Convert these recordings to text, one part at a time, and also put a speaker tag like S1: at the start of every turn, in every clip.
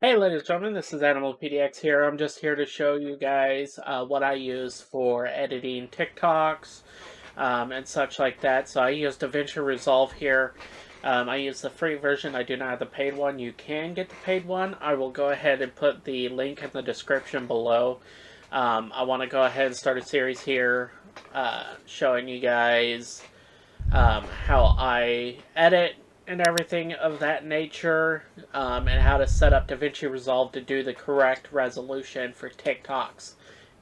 S1: Hey ladies and gentlemen, this is Animal PDX here. I'm just here to show you guys what I use for editing TikToks and such like that. So I use Davinci Resolve here. I use the free version. I do not have the paid one. You can get the paid one. I will go ahead and put the link in the description below. I want to go ahead and start a series here showing you guys how I edit and everything of that nature, and how to set up Davinci Resolve to do the correct resolution for TikToks,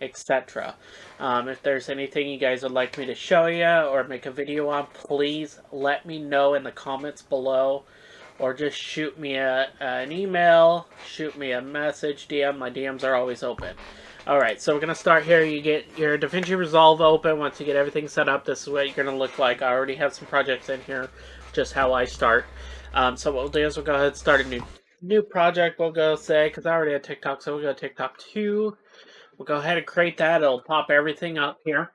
S1: etc. If there's anything you guys would like me to show you or make a video on, please let me know in the comments below, or just shoot me an email, shoot me a message, DM. My DMs are always open. Alright, so we're going to start here. You get your Davinci Resolve open. Once you get everything set up, this is what you're going to look like. I already have some projects in here, just how I start. So what we'll do is we'll go ahead and start a new project. We'll go say, because I already have TikTok, so we'll go TikTok 2. We'll go ahead and create that. It'll pop everything up here.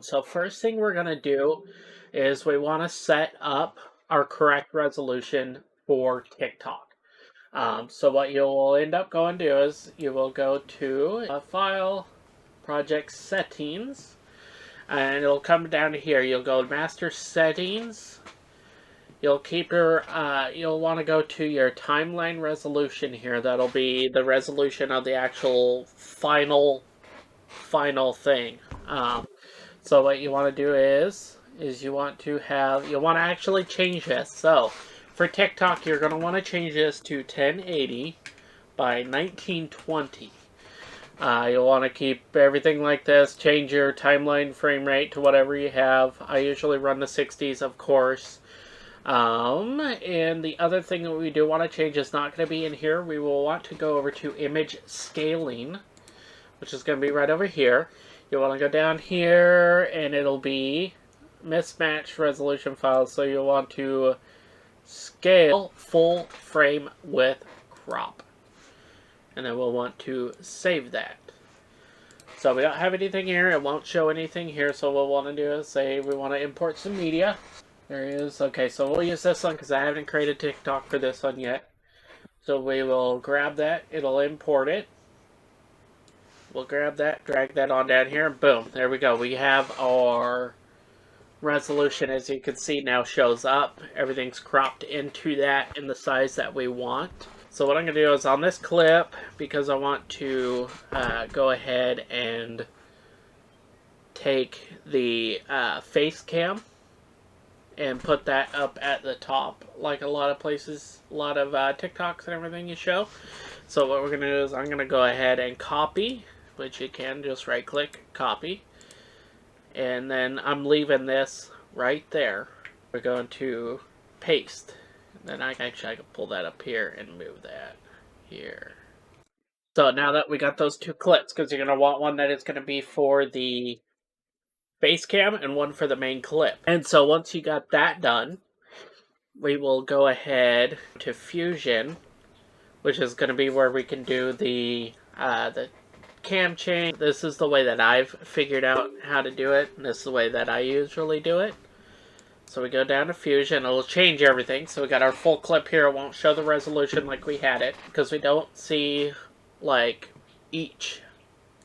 S1: So first thing we're going to do is we want to set up our correct resolution for TikTok. So what you'll end up going to do is you will go to File, Project Settings, and it'll come down to here. You'll go Master Settings. You'll keep your, you'll want to go to your timeline resolution here. That'll be the resolution of the actual final thing. So what you want to do is you want to actually change this. So for TikTok, you're going to want to change this to 1080 by 1920. You'll want to keep everything like this. Change your timeline frame rate to whatever you have. I usually run the 60s, of course. And the other thing that we do want to change is not going to be in here. We will want to go over to image scaling, which is going to be right over here. You want to go down here, and it'll be mismatched resolution files. So you'll want to scale full frame with crop. And then we'll want to save that. So we don't have anything here. It won't show anything here. So what we'll want to do is say we want to import some media. There it is. Okay, so we'll use this one because I haven't created TikTok for this one yet. So we will grab that. It'll import it. We'll grab that, drag that on down here, and boom, there we go. We have our resolution, as you can see, now shows up. Everything's cropped into that in the size that we want. So what I'm going to do is on this clip, because I want to go ahead and take the Facecam and put that up at the top, like a lot of places, a lot of TikToks and everything you show. So what we're going to do is I'm going to go ahead and copy, which you can just right click, copy, and then I'm leaving this right there. We're going to paste, and then I can pull that up here and move that here. So now that we got those two clips, because you're going to want one that is going to be for the Facecam and one for the main clip. And so once you got that done, we will go ahead to Fusion, which is going to be where we can do the cam change. This is the way that I've figured out how to do it, and this is the way that I usually do it. So we go down to Fusion, it'll change everything. So we got our full clip here. It won't show the resolution like we had it, because we don't see like each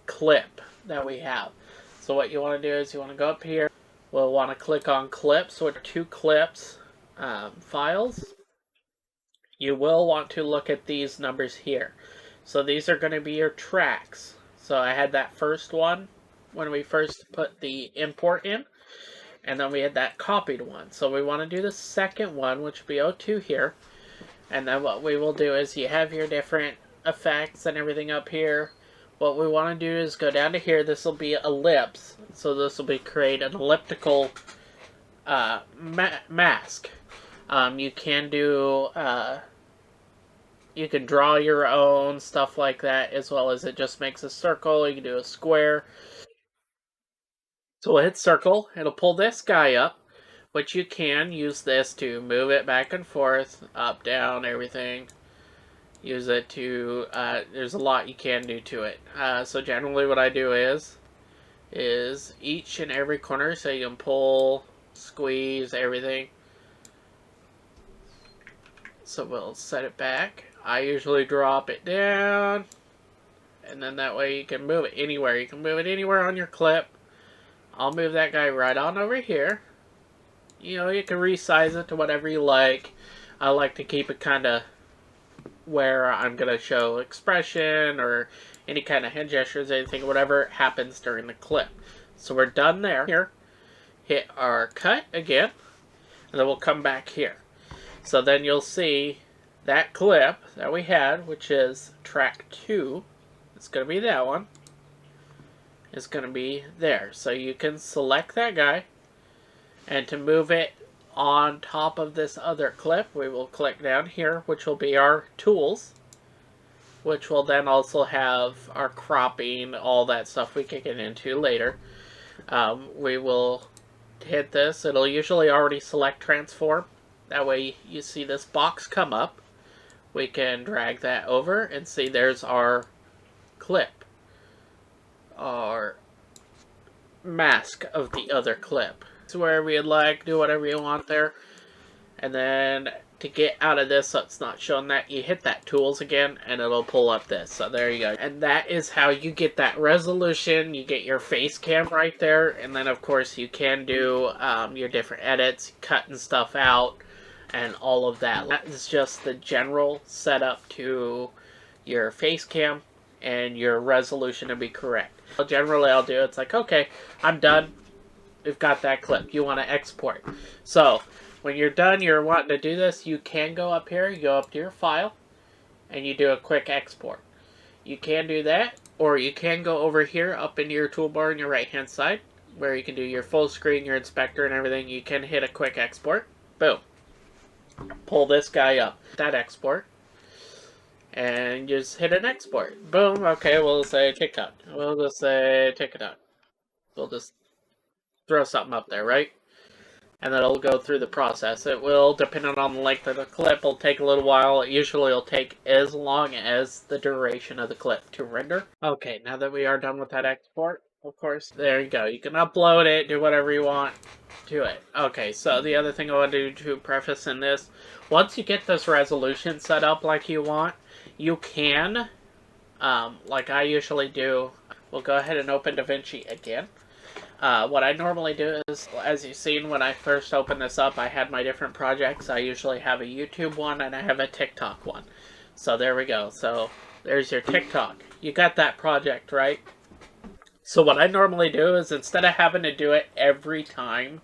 S1: clip that we have. So what you want to do is you want to go up here. We'll want to click on clips, so it's two clips files. You will want to look at these numbers here. So these are going to be your tracks. So I had that first one when we first put the import in, and then we had that copied one. So we want to do the second one, which would be O2 here. And then what we will do is you have your different effects and everything up here. What we want to do is go down to here. This will be ellipse. So this will be create an elliptical mask. You can do you can draw your own stuff like that, as well as it just makes a circle. You can do a square. So we'll hit circle. It'll pull this guy up, but you can use this to move it back and forth, up, down, everything. Use it to, there's a lot you can do to it. So generally what I do is each and every corner, so you can pull, squeeze, everything. So we'll set it back. I usually drop it down, and then that way you can move it anywhere. You can move it anywhere on your clip. I'll move that guy right on over here. You know, you can resize it to whatever you like. I like to keep it kind of where I'm going to show expression or any kind of hand gestures, anything, whatever happens during the clip. So we're done there. Here, hit our cut again, and then we'll come back here. So then you'll see that clip that we had, which is track 2. It's going to be that one. It's going to be there. So you can select that guy, and to move it on top of this other clip, we will click down here, which will be our tools, which will then also have our cropping, all that stuff we can get into later. We will hit this. It'll usually already select transform. That way you see this box come up. We can drag that over and see there's our clip, our mask of the other clip. It's where we'd like, do whatever you want there. And then to get out of this so it's not showing that, you hit that tools again and it'll pull up this. So there you go. And that is how you get that resolution. You get your face cam right there. And then of course you can do your different edits, cutting stuff out, and all of that. That is just the general setup to your face cam and your resolution to be correct. So generally I'll do, it's like, okay, I'm done. We've got that clip. You want to export. So when you're done, you're wanting to do this, you can go up here, you go up to your file, and you do a quick export. You can do that, or you can go over here up into your toolbar on your right hand side, where you can do your full screen, your inspector and everything. You can hit a quick export. Boom. Pull this guy up. That export. And just hit an export. Boom. Okay, we'll say TikTok. We'll just say TikTok. We'll just throw something up there, right? And then it'll go through the process. It will, depending on the length of the clip, it'll take a little while. Usually it'll take as long as the duration of the clip to render. Okay, now that we are done with that export, of course, there you go. You can upload it, do whatever you want to it. Okay, so the other thing I want to do to preface in this, once you get this resolution set up like you want, you can, like I usually do, we'll go ahead and open Davinci again. What I normally do is, as you've seen when I first opened this up, I had my different projects. I usually have a YouTube one and I have a TikTok one. So there we go. So there's your TikTok. You got that project, right? So what I normally do is, instead of having to do it every time,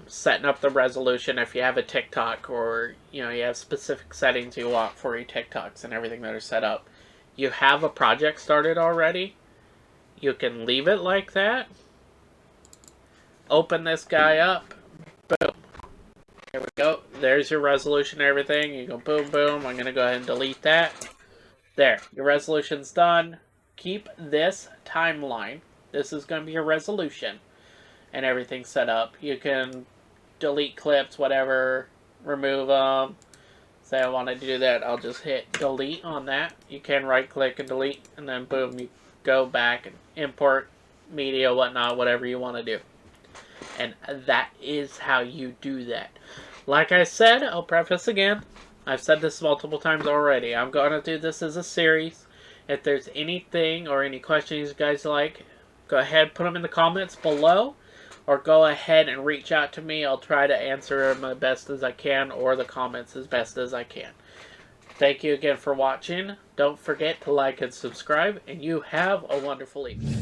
S1: setting up the resolution, if you have a TikTok or you have specific settings you want for your TikToks and everything that are set up, you have a project started already. You can leave it like that. Open this guy up. Boom. There we go. There's your resolution and everything. You go boom, boom. I'm going to go ahead and delete that. There. Your resolution's done. Keep this timeline. This is going to be your resolution. And everything set up. You can delete clips, whatever. Remove them. Say I wanted to do that. I'll just hit delete on that. You can right click and delete. And then boom, you go back and import media, whatnot, whatever you want to do. And that is how you do that. Like I said, I'll preface again, I've said this multiple times already, I'm going to do this as a series. If there's anything or any questions you guys like, go ahead, put them in the comments below, or go ahead and reach out to me. I'll try to answer them as best as I can, or the comments as best as I can. Thank you again for watching. Don't forget to like and subscribe, and you have a wonderful evening.